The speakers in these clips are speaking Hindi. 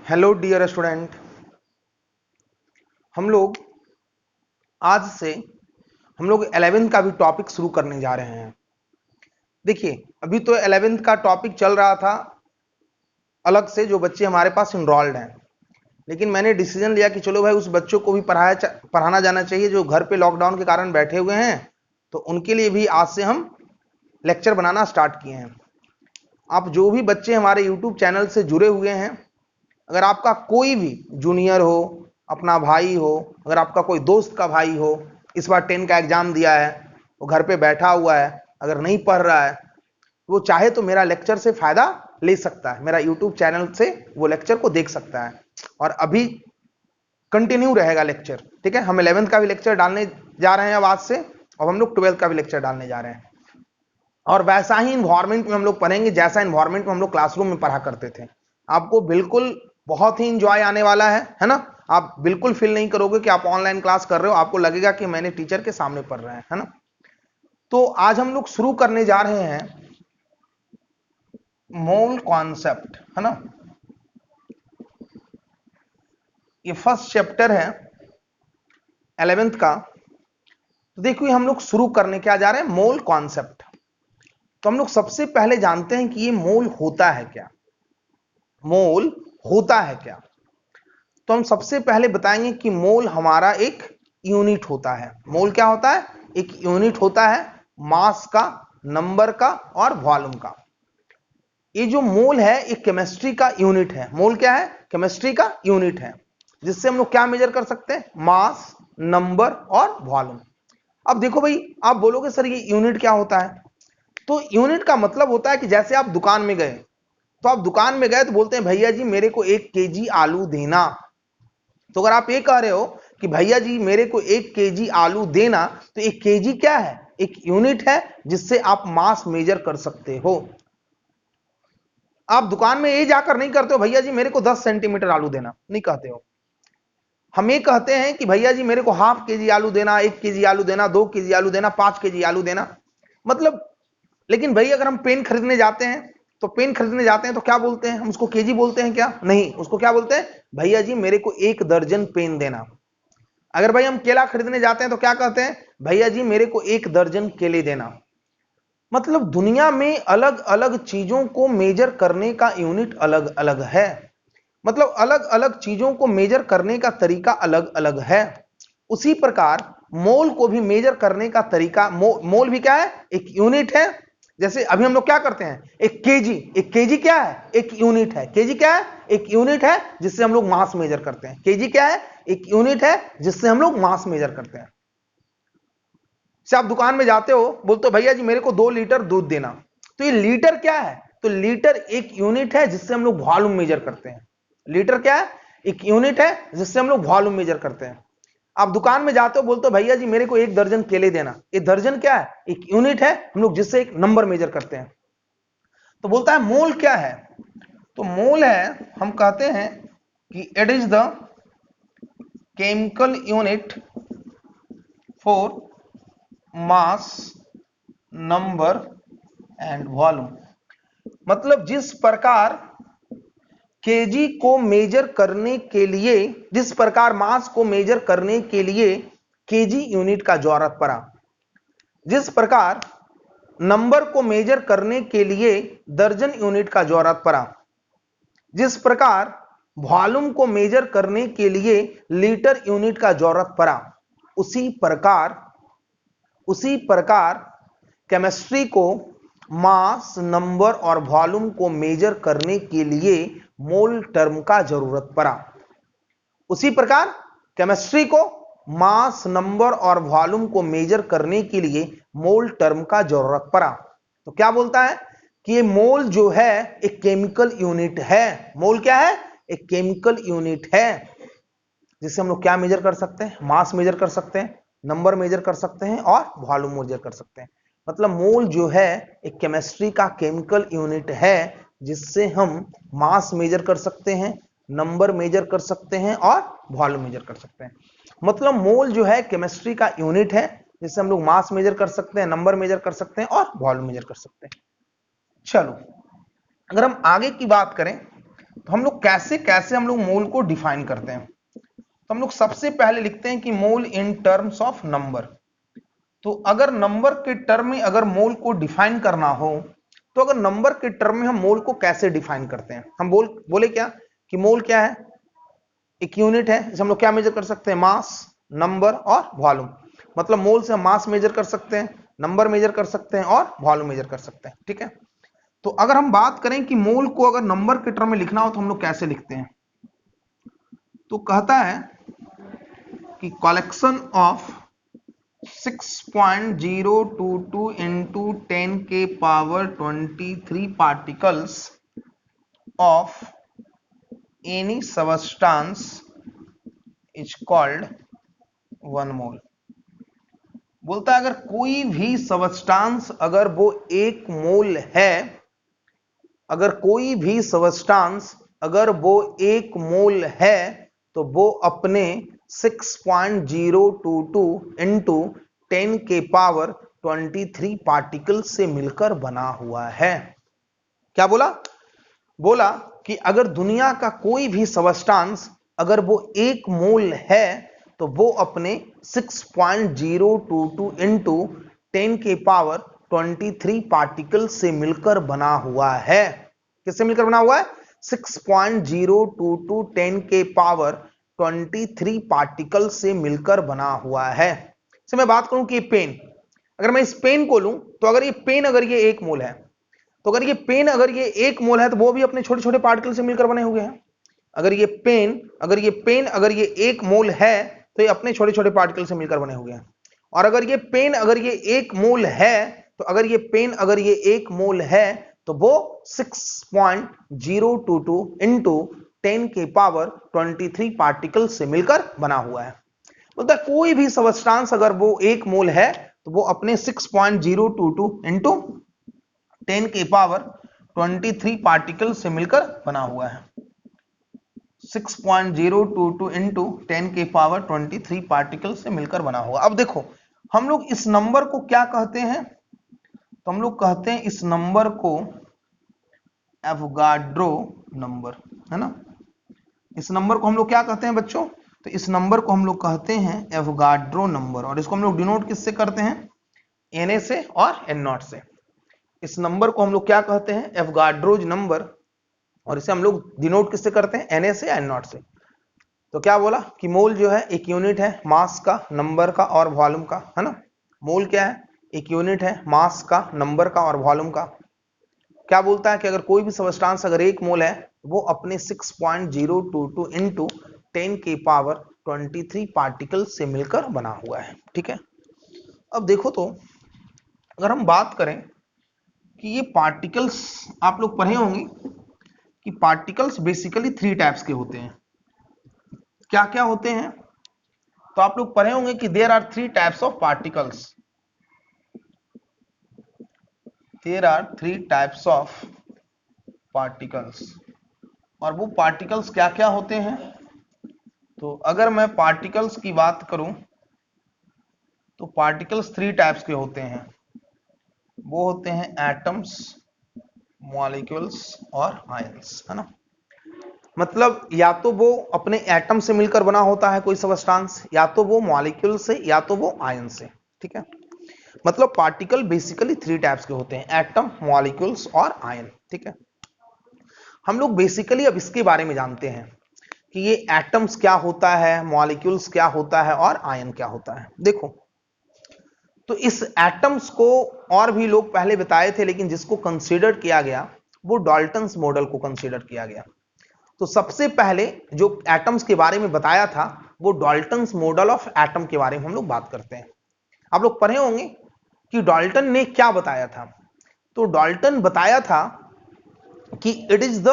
Hello dear student. हम लोग आज से 11th का भी टॉपिक शुरू करने जा रहे हैं। देखिए, अभी तो 11th का टॉपिक चल रहा था अलग से, जो बच्चे हमारे पास इनरोल्ड हैं, लेकिन मैंने डिसीजन लिया कि चलो भाई उस बच्चों को भी पढ़ाना जाना चाहिए जो घर पे लॉकडाउन के कारण बैठे हुए हैं। तो उनके लिए भी आज से हम लेक्चर बनाना स्टार्ट किए हैं। आप जो भी बच्चे हमारे यूट्यूब चैनल से जुड़े हुए हैं, अगर आपका कोई भी जूनियर हो, अपना भाई हो, अगर आपका कोई दोस्त का भाई हो, इस बार 10 का एग्जाम दिया है, वो घर पे बैठा हुआ है, अगर नहीं पढ़ रहा है, वो चाहे तो मेरा लेक्चर से फायदा ले सकता है, मेरा यूट्यूब चैनल से वो लेक्चर को देख सकता है। और अभी कंटिन्यू रहेगा लेक्चर, ठीक है। हम 11th का भी लेक्चर डालने जा रहे हैं अब आज से, और हम लोग 12th का भी लेक्चर डालने जा रहे हैं। और वैसा ही इन्वायरमेंट में हम लोग पढ़ेंगे जैसा इन्वायरमेंट में हम लोग क्लासरूम में पढ़ा करते थे। आपको बिल्कुल बहुत ही इंजॉय आने वाला है ना। आप बिल्कुल फील नहीं करोगे कि आप ऑनलाइन क्लास कर रहे हो, आपको लगेगा कि मैंने टीचर के सामने पढ़ रहे हैं, है ना। तो आज हम लोग शुरू करने जा रहे हैं मोल कॉन्सेप्ट, है ना। ये फर्स्ट चैप्टर है 11th का। तो देखिए, हम लोग शुरू करने क्या जा रहे हैं, मोल कॉन्सेप्ट। तो हम लोग सबसे पहले जानते हैं कि ये मोल होता है क्या। मोल होता है क्या, तो हम सबसे पहले बताएंगे कि मोल हमारा एक यूनिट होता है। मोल क्या होता है, एक यूनिट होता है मास का, नंबर का और वॉल्यूम का। ये जो मोल है एक केमिस्ट्री का यूनिट है। मोल क्या है, केमिस्ट्री का यूनिट है, जिससे हम लोग क्या मेजर कर सकते हैं, मास, नंबर और वॉल्यूम। अब देखो भाई, आप बोलोगे सर ये यूनिट क्या होता है। तो यूनिट का मतलब होता है कि जैसे आप दुकान में गए, तो आप दुकान में गए तो बोलते हैं भैया जी मेरे को 1 केजी आलू देना। तो अगर आप ये कह रहे हो कि भैया जी मेरे को 1 केजी आलू देना, तो 1 केजी क्या है, एक यूनिट है जिससे आप मास मेजर कर सकते हो। आप दुकान में ये जाकर नहीं करते हो भैया जी मेरे को 10 सेंटीमीटर आलू देना, नहीं कहते हो। हम ये कहते हैं कि भैया जी मेरे को हाफ केजी आलू देना, 1 केजी आलू देना, 2 केजी आलू देना, 5 केजी आलू देना, मतलब। लेकिन भाई अगर हम पेन खरीदने जाते हैं, तो पेन खरीदने जाते हैं तो क्या बोलते हैं, हम उसको केजी बोलते हैं क्या, नहीं, उसको क्या बोलते हैं, भैया जी मेरे को 1 दर्जन पेन देना। अगर भाई हम केला खरीदने जाते हैं तो क्या कहते हैं, भैया जी मेरे को 1 दर्जन केले देना। मतलब दुनिया में अलग अलग चीजों को मेजर करने का यूनिट अलग अलग है। मतलब अलग अलग चीजों को मेजर करने का तरीका अलग अलग है। उसी प्रकार मोल को भी मेजर करने का तरीका, मोल भी क्या है, एक यूनिट है। जैसे अभी हम लोग क्या करते हैं, एक केजी क्या है, एक यूनिट है। केजी क्या है, एक यूनिट है जिससे हम लोग मास मेजर करते हैं। केजी क्या है, एक यूनिट है जिससे हम लोग मास मेजर करते हैं। से आप दुकान में जाते हो, बोलते हो भैया जी मेरे को 2 लीटर दूध देना। तो ये लीटर क्या है, तो लीटर एक यूनिट है जिससे हम लोग वॉल्यूम मेजर करते हैं। लीटर क्या है, एक यूनिट है जिससे हम लोग वॉल्यूम मेजर करते हैं। आप दुकान में जाते हो, बोलते हो भैया जी मेरे को 1 दर्जन केले देना। ये दर्जन क्या है, एक यूनिट है, हम लोग जिससे एक नंबर मेजर करते हैं। तो बोलता है मोल क्या है, तो मोल है, हम कहते हैं कि it is the chemical unit for mass, number and volume. मतलब जिस प्रकार केजी को मेजर करने के लिए, जिस प्रकार मास को मेजर करने के लिए केजी यूनिट का जरूरत पड़ा, जिस प्रकार नंबर को मेजर करने के लिए दर्जन यूनिट का जरूरत पड़ा, जिस प्रकार वॉल्यूम को मेजर करने के लिए लीटर यूनिट का जरूरत पड़ा, उसी प्रकार केमिस्ट्री को मास, नंबर और वॉल्यूम को मेजर करने के लिए मोल टर्म का जरूरत पड़ा। उसी प्रकार केमिस्ट्री को मास, नंबर और वॉल्यूम को मेजर करने के लिए मोल टर्म का जरूरत पड़ा। तो क्या बोलता है कि ये मोल जो है एक केमिकल यूनिट है। मोल क्या है, एक केमिकल यूनिट है जिससे हम लोग क्या मेजर कर सकते हैं, मास मेजर कर सकते हैं, नंबर मेजर कर सकते हैं और वॉल्यूम मेजर कर सकते हैं। मतलब मोल जो है एक केमिस्ट्री का केमिकल यूनिट है जिससे हम मास मेजर कर सकते हैं, नंबर मेजर कर सकते हैं और वॉल्यूम मेजर कर सकते हैं। मतलब मोल जो है केमिस्ट्री का यूनिट है जिससे हम लोग मास मेजर कर सकते हैं, नंबर मेजर कर सकते हैं और वॉल्यूम मेजर कर सकते हैं। चलो, अगर हम आगे की बात करें तो हम लोग कैसे कैसे हम लोग मोल को डिफाइन करते हैं। तो हम लोग सबसे पहले लिखते हैं कि मोल इन टर्म्स ऑफ नंबर। तो अगर नंबर के टर्म में अगर मोल को डिफाइन करना हो, तो अगर नंबर के टर्म में हम मोल को कैसे डिफाइन करते हैं, हम बोले क्या कि मोल क्या है, एक यूनिट है जिसे हम लोग क्या मेजर कर सकते हैं, मास, नंबर और वॉल्यूम। मतलब मोल से हम मास मेजर कर सकते हैं, नंबर मेजर कर सकते हैं और वॉल्यूम मेजर कर सकते हैं। ठीक है, तो अगर हम बात करें कि मोल को अगर नंबर के टर्म में लिखना हो तो हम लोग कैसे लिखते हैं, तो कहता है कि कलेक्शन ऑफ 6.022 into 10 के power 23 particles of any substance is called 1 mole। बोलता है अगर कोई भी सबस्टांस अगर वो 1 मोल है, अगर कोई भी सबस्टांस अगर वो 1 मोल है, तो वो अपने 6.022 इंटू 10 के पावर 23 पार्टिकल से मिलकर बना हुआ है। क्या बोला, बोला कि अगर दुनिया का कोई भी सबस्टांस अगर वो 1 मोल है, तो वो अपने 6.022 इंटू 10 के पावर 23 पार्टिकल से मिलकर बना हुआ है। किससे मिलकर बना हुआ है, 6.022 10 के पावर 23 पार्टिकल से मिलकर बना हुआ है। से मैं बात करूं कि ये पेन, अगर मैं इस पेन को लूं, तो अगर ये पेन अगर ये 1 मोल है, तो अगर ये पेन अगर ये 1 मोल है, तो वो भी अपने छोटे छोटे पार्टिकल से मिलकर बने हुए हैं। अगर ये पेन अगर ये 1 मोल है, तो ये अपने छोटे छोटे पार्टिकल से मिलकर बने हुए हैं। और अगर ये पेन अगर ये 1 मोल है, तो अगर ये पेन अगर ये 1 मोल है, तो वो 6.022 इंटू 10 के पावर 23 पार्टिकल से मिलकर बना हुआ है। मतलब कोई भी सबस्टांस अगर वो 1 मोल है, तो वो अपने 6.022 इंटू 10 के पावर 23 पार्टिकल से मिलकर बना हुआ है। 6.022 इंटू 10 के पावर 23 पार्टिकल से मिलकर बना हुआ। अब देखो हम लोग इस नंबर को क्या कहते हैं, तो हम लोग कहते हैं इस नंबर को एवोगाड्रो नंबर, है ना। इस नंबर को हम लोग क्या कहते हैं बच्चों, तो इस नंबर को हम लोग कहते हैं एवोगाड्रो नंबर। और इसको हम लोग डिनोट किससे करते हैं, Na से और N0 से। इस नंबर को हम लोग क्या कहते हैं, एवोगाड्रोज नंबर। और इसे हम लोग डिनोट किससे करते हैं, Na से N0 से। तो क्या बोला कि मोल जो है एक यूनिट है मास का, नंबर का और वॉल्यूम का, है ना। मोल क्या है, एक यूनिट है मास का, नंबर का और वॉल्यूम का। क्या बोलता है कि अगर कोई भी सबस्टांस अगर 1 मोल है, वो अपने 6.022 इंटू 10 के पावर 23 पार्टिकल से मिलकर बना हुआ है। ठीक है, अब देखो तो अगर हम बात करें कि ये पार्टिकल्स, आप लोग पढ़े होंगे कि पार्टिकल्स बेसिकली 3 टाइप्स के होते हैं। क्या क्या होते हैं, तो आप लोग पढ़े होंगे कि there are 3 types of particles. There are 3 types of particles. और वो पार्टिकल्स क्या क्या होते हैं, तो अगर मैं पार्टिकल्स की बात करूं, तो पार्टिकल्स 3 टाइप्स के होते हैं। वो होते हैं एटम्स, मॉलिक्यूल्स और आयंस, है ना। मतलब या तो वो अपने एटम से मिलकर बना होता है कोई सबस्टांस, या तो वो मॉलिक्यूल से, या तो वो आयन से। ठीक है, मतलब पार्टिकल बेसिकली 3 टाइप्स के होते हैं, एटम, मॉलिक्यूल्स और आयन। ठीक है, हम लोग बेसिकली अब इसके बारे में जानते हैं कि ये एटम्स क्या होता है, मॉलिक्यूल्स क्या होता है और आयन क्या होता है। देखो तो इस एटम्स को और भी लोग पहले बताए थे, लेकिन जिसको कंसीडर किया गया वो डाल्टन्स मॉडल को कंसीडर किया गया। तो सबसे पहले जो एटम्स के बारे में बताया था, वो डाल्टन्स मॉडल ऑफ एटम के बारे में हम लोग बात करते हैं। आप लोग पढ़े होंगे कि डाल्टन ने क्या बताया था। तो डाल्टन बताया था कि it is the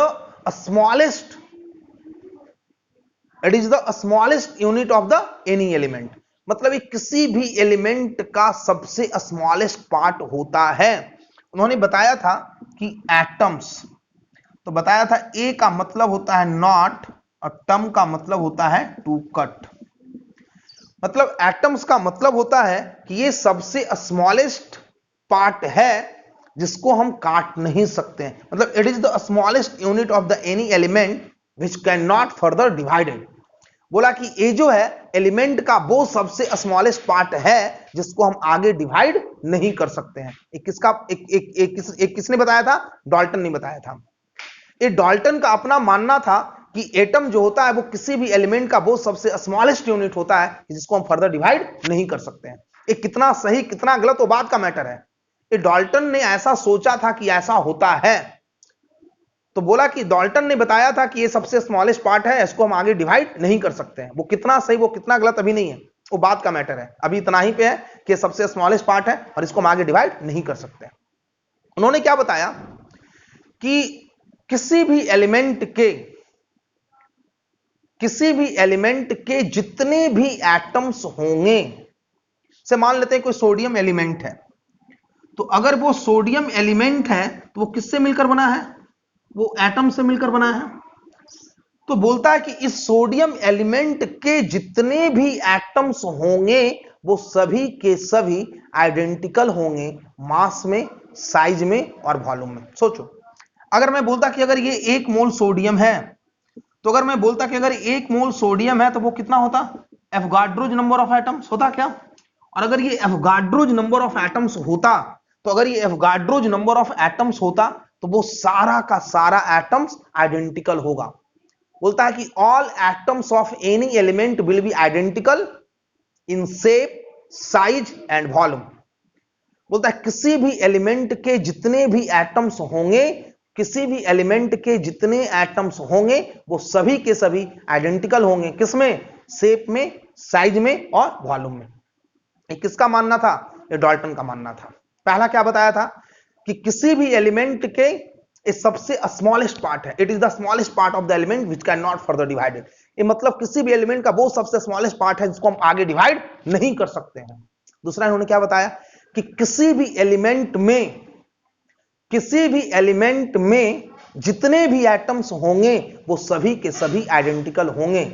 smallest unit of the any element. मतलब ये किसी भी एलिमेंट का सबसे स्मॉलेस्ट पार्ट होता है। उन्होंने बताया था कि एटम्स, तो बताया था ए का मतलब होता है नॉट और टम का मतलब होता है टू कट। मतलब एटम्स का मतलब होता है कि ये सबसे स्मॉलेस्ट पार्ट है जिसको हम काट नहीं सकते हैं, मतलब it is the smallest unit of the any element which can not further divided. बोला कि ये जो है एलिमेंट का वो सबसे स्मॉलेस्ट पार्ट है जिसको हम आगे डिवाइड नहीं कर सकते हैं। एक किसका एक किसने बताया था? डाल्टन ने बताया था। ये डाल्टन का अपना मानना था कि एटम जो होता है वो किसी भी एलिमेंट का वो सबसे स्मॉलेस्ट यूनिट होता है जिसको हम फर्दर डिवाइड नहीं कर सकते हैं। ये कितना सही कितना गलत वो बात का मैटर है। ये डाल्टन ने ऐसा सोचा था कि ऐसा होता है, तो बोला कि डाल्टन ने बताया था कि ये सबसे स्मॉलेस्ट पार्ट है, इसको हम आगे डिवाइड नहीं कर सकते हैं। वो कितना सही वो कितना गलत अभी नहीं है, वो बात का मैटर है। अभी इतना ही पे है कि सबसे स्मॉलेस्ट पार्ट है और इसको हम आगे डिवाइड नहीं कर सकते। उन्होंने क्या बताया कि किसी भी एलिमेंट के जितने भी एटम्स होंगे, से मान लेते हैं कोई सोडियम एलिमेंट है, तो अगर वो सोडियम एलिमेंट है तो वो किससे मिलकर बना है? वो एटम से मिलकर बना है। तो बोलता है कि इस सोडियम एलिमेंट के जितने भी एटम्स होंगे वो सभी के सभी आइडेंटिकल होंगे, मास में, साइज में और वॉल्यूम में। सोचो, अगर मैं बोलता कि अगर ये 1 मोल सोडियम है, तो अगर मैं बोलता कि अगर 1 मोल सोडियम है तो वो कितना होता? एवोगाड्रोज नंबर ऑफ एटम्स होता क्या? और अगर ये एवोगाड्रोज नंबर ऑफ एटम्स होता, तो अगर ये एवोगाड्रोज नंबर ऑफ एटम्स होता तो वो सारा का सारा एटम्स आइडेंटिकल होगा। बोलता है कि all atoms of any element will be identical in shape, size and volume. बोलता है किसी भी एलिमेंट के जितने भी एटम्स होंगे, किसी भी एलिमेंट के जितने एटम्स होंगे वो सभी के सभी आइडेंटिकल होंगे। किसमें? शेप में, साइज में और वॉल्यूम में। ये किसका मानना था? ये डाल्टन का मानना था। पहला क्या बताया था कि किसी भी एलिमेंट के सबसे स्मॉलेस्ट पार्ट है, it is the smallest part of the element which can not further divided. ये मतलब किसी भी एलिमेंट का वो सबसे स्मॉलेस्ट पार्ट है जिसको हम आगे डिवाइड नहीं कर सकते हैं। दूसरा इन्होंने क्या बताया कि किसी भी एलिमेंट में जितने भी एटम्स होंगे वो सभी के सभी आइडेंटिकल होंगे।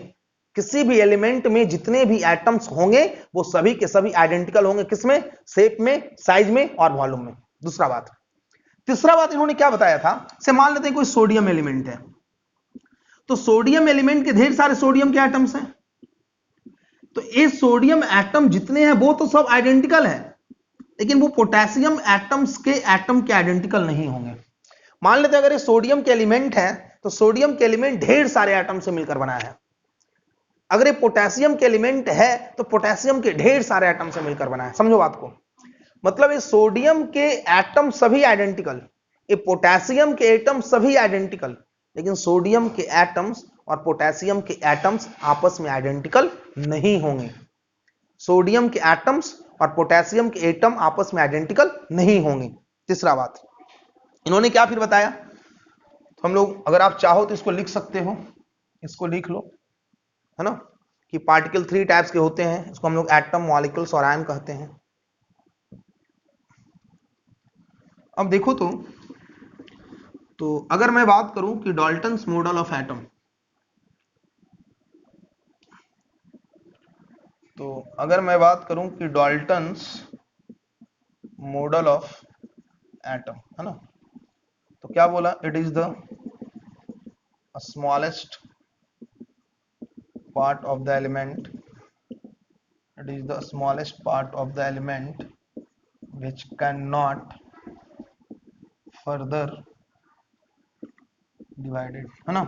किसी भी एलिमेंट में जितने भी एटम्स होंगे वो सभी के सभी आइडेंटिकल होंगे। किसमें? शेप में, साइज में और वॉल्यूम में। दूसरा बात। तीसरा बात इन्होंने क्या बताया था, से मान लेते हैं कोई सोडियम एलिमेंट है, तो सोडियम एलिमेंट के ढेर सारे सोडियम के एटम्स हैं, तो ये सोडियम एटम जितने हैं वो तो सब आइडेंटिकल है, लेकिन वो पोटेशियम एटम्स के एटम के आइडेंटिकल नहीं होंगे। मान लेते हैं अगर ये सोडियम के एलिमेंट है तो सोडियम के एलिमेंट ढेर सारे एटम से मिलकर बना है। अगर ये पोटेशियम के एलिमेंट है तो पोटेशियम के ढेर सारे एटम से मिलकर बना है। समझो बात को, मतलब ये सोडियम के एटम सभी आइडेंटिकल, ये पोटेशियम के एटम सभी आइडेंटिकल, लेकिन सोडियम के एटम्स और पोटेशियम के एटम्स आपस में आइडेंटिकल नहीं होंगे। सोडियम के एटम्स और पोटेशियम के एटम आपस में आइडेंटिकल नहीं होंगे। तीसरा बात इन्होंने क्या फिर बताया, तो हम लोग अगर आप चाहो तो इसको लिख सकते हो, इसको लिख लो, है ना, कि पार्टिकल 3 टाइप्स के होते हैं। इसको हम लोग एटम, मॉलिक्यूल्स और आयन कहते हैं। अब देखो तो अगर मैं बात करूं कि डाल्टन्स मॉडल ऑफ एटम, तो अगर मैं बात करूं कि डाल्टन्स मॉडल ऑफ एटम, है ना, तो क्या बोला? It is the smallest part of the element, it is the smallest part of the element which cannot further divided, है ना।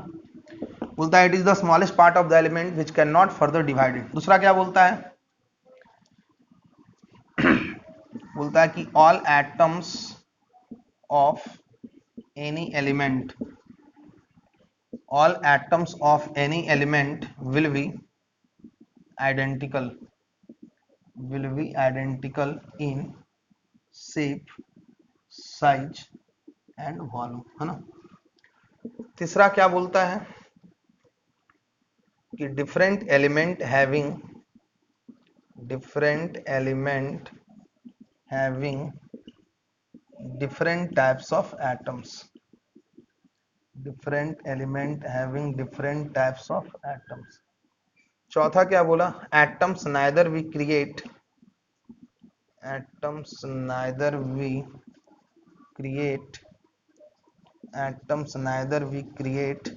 बोलता है it is the smallest part of the element which cannot further divided। दूसरा क्या बोलता है? बोलता है कि all atoms of any element, all atoms of any element will be identical in shape, size and volume, है ना। तीसरा क्या बोलता है कि different element having different types of atoms, different element having different types of atoms। चौथा क्या बोला? atoms neither we create atoms, neither we create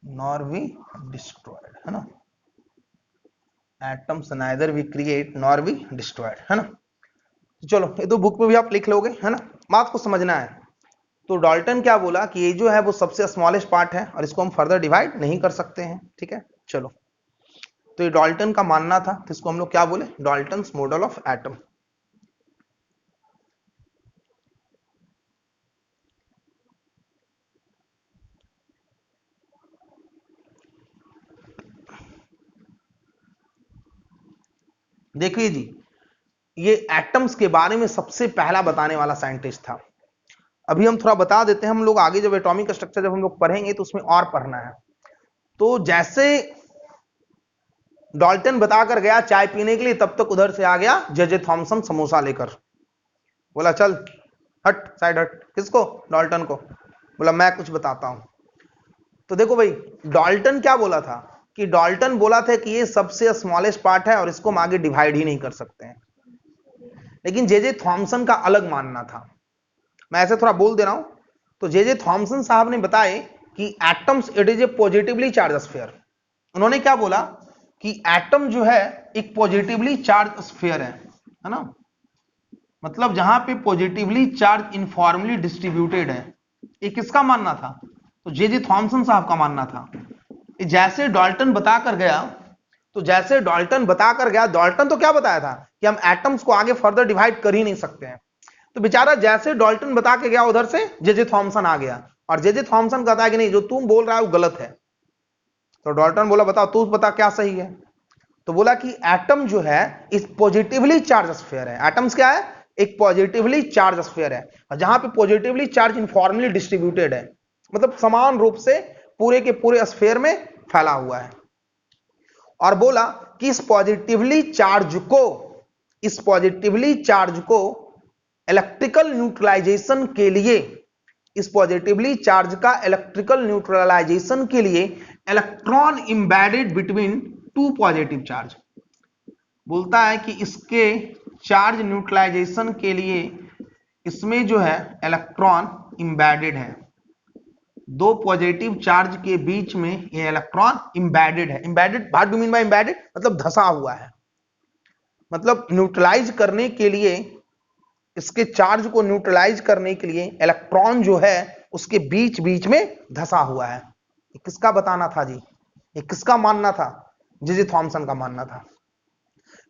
nor we destroyed, है ना। atoms neither we create nor we destroyed, है ना। तो चलो ये तो बुक में भी आप लिख लोगे, है ना। बात को समझना है। तो डाल्टन क्या बोला कि ये जो है वो सबसे स्मॉलेस्ट पार्ट है और इसको हम फर्दर डिवाइड नहीं कर सकते हैं, ठीक है। चलो, तो ये डाल्टन का मानना था, तो इसको हम लोग क्या बोले, डाल्टन्स मॉडल ऑफ एटम। देखिए जी, ये एटम्स के बारे में सबसे पहला बताने वाला साइंटिस्ट था। अभी हम थोड़ा बता देते हैं, हम लोग आगे जब एटॉमिक स्ट्रक्चर जब हम लोग पढ़ेंगे तो उसमें और पढ़ना है। तो जैसे डाल्टन बताकर गया चाय पीने के लिए, तब तक उधर से आ गया जे थॉमसन समोसा लेकर। बोला चल हट, साइड हट। किसको? डाल्टन को। बोला मैं कुछ बताता हूं। तो देखो भाई, डाल्टन क्या बोला था कि डाल्टन बोला था कि ये सबसे स्मॉलेस्ट पार्ट है और इसको हम आगे डिवाइड ही नहीं कर सकते हैं। लेकिन जे थॉमसन का अलग मानना था। मैं ऐसे थोड़ा बोल दे रहा हूं। तो जे थॉमसन साहब ने बताए कि atoms it is a positively charge sphere. उन्होंने क्या बोला कि एटम जो है एक पॉजिटिवली चार्ज स्फीयर है ना। मतलब जहां पे पॉजिटिवली चार्ज इनफॉर्मली डिस्ट्रीब्यूटेड है। ये किसका मानना था? तो जे थॉमसन साहब का मानना था। जैसे डाल्टन बताकर गया, तो जैसे डाल्टन बताकर गया, डाल्टन तो क्या बताया था कि हम एटम्स को आगे फर्दर डिवाइड कर ही नहीं सकते हैं। तो बेचारा जैसे डाल्टन बता के गया, उधर से जे थॉमसन आ गया और जे थॉमसन कहता है कि नहीं, जो तुम बोल रहा है वो गलत है। तो डाल्टन बोला बताओ तू बता क्या सही है। तो बोला कि एटम जो है इस पॉजिटिवली चार्ज स्फीयर है। एटम्स क्या है? एक पॉजिटिवली चार्ज स्फीयर है, और जहां पे पॉजिटिवली चार्ज इनफॉर्मली डिस्ट्रीब्यूटेड है, मतलब समान रूप से पूरे के पूरे स्फीयर में फैला हुआ है। और बोला कि इस पॉजिटिवली चार्ज को इलेक्ट्रिकल न्यूट्रलाइजेशन के लिए, इस पॉजिटिवली चार्ज का इलेक्ट्रिकल न्यूट्रलाइजेशन के लिए electron embedded between two positive charge. बोलता है कि इसके चार्ज न्यूट्रलाइजेशन के लिए इसमें जो है इलेक्ट्रॉन इंबेडेड है। दो पॉजिटिव चार्ज के बीच में ये इलेक्ट्रॉन इंबेडेड है। Embedded, what do mean by embedded? मतलब धंसा हुआ है। मतलब न्यूट्रलाइज करने के लिए, इसके चार्ज को न्यूट्रलाइज करने के लिए इलेक्ट्रॉन जो है उसके बीच बीच में धंसा हुआ है। ये किसका बताना था जी? ये किसका मानना था? जे थॉमसन का मानना था।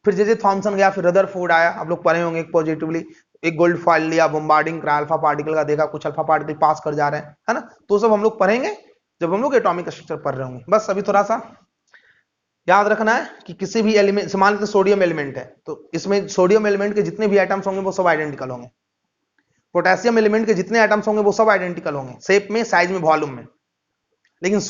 फिर जे थॉमसन गया, फिर रदरफोर्ड आया। आप लोग पढ़े होंगे, पॉजिटिवली एक गोल्ड फॉइल लिया, बम्बार्डिंग करा, अल्फा पार्टिकल का देखा, कुछ अल्फा पार्टिकल पास कर जा रहे हैं, है ना। तो सब हम लोग पढ़ेंगे जब हम लोग एटॉमिक स्ट्रक्चर पढ़ रहे होंगे। बस अभी थोड़ा सा याद रखना है कि किसी भी एलिमेंट, मान लीजिए सोडियम एलिमेंट है, तो इसमें सोडियम एलिमेंट के जितने भी एटम्स होंगे वो सब आइडेंटिकल होंगे। पोटेशियम एलिमेंट के जितने एटम्स होंगे वो सब आइडेंटिकल होंगे, शेप में, साइज में, वॉल्यूम में। लेकिन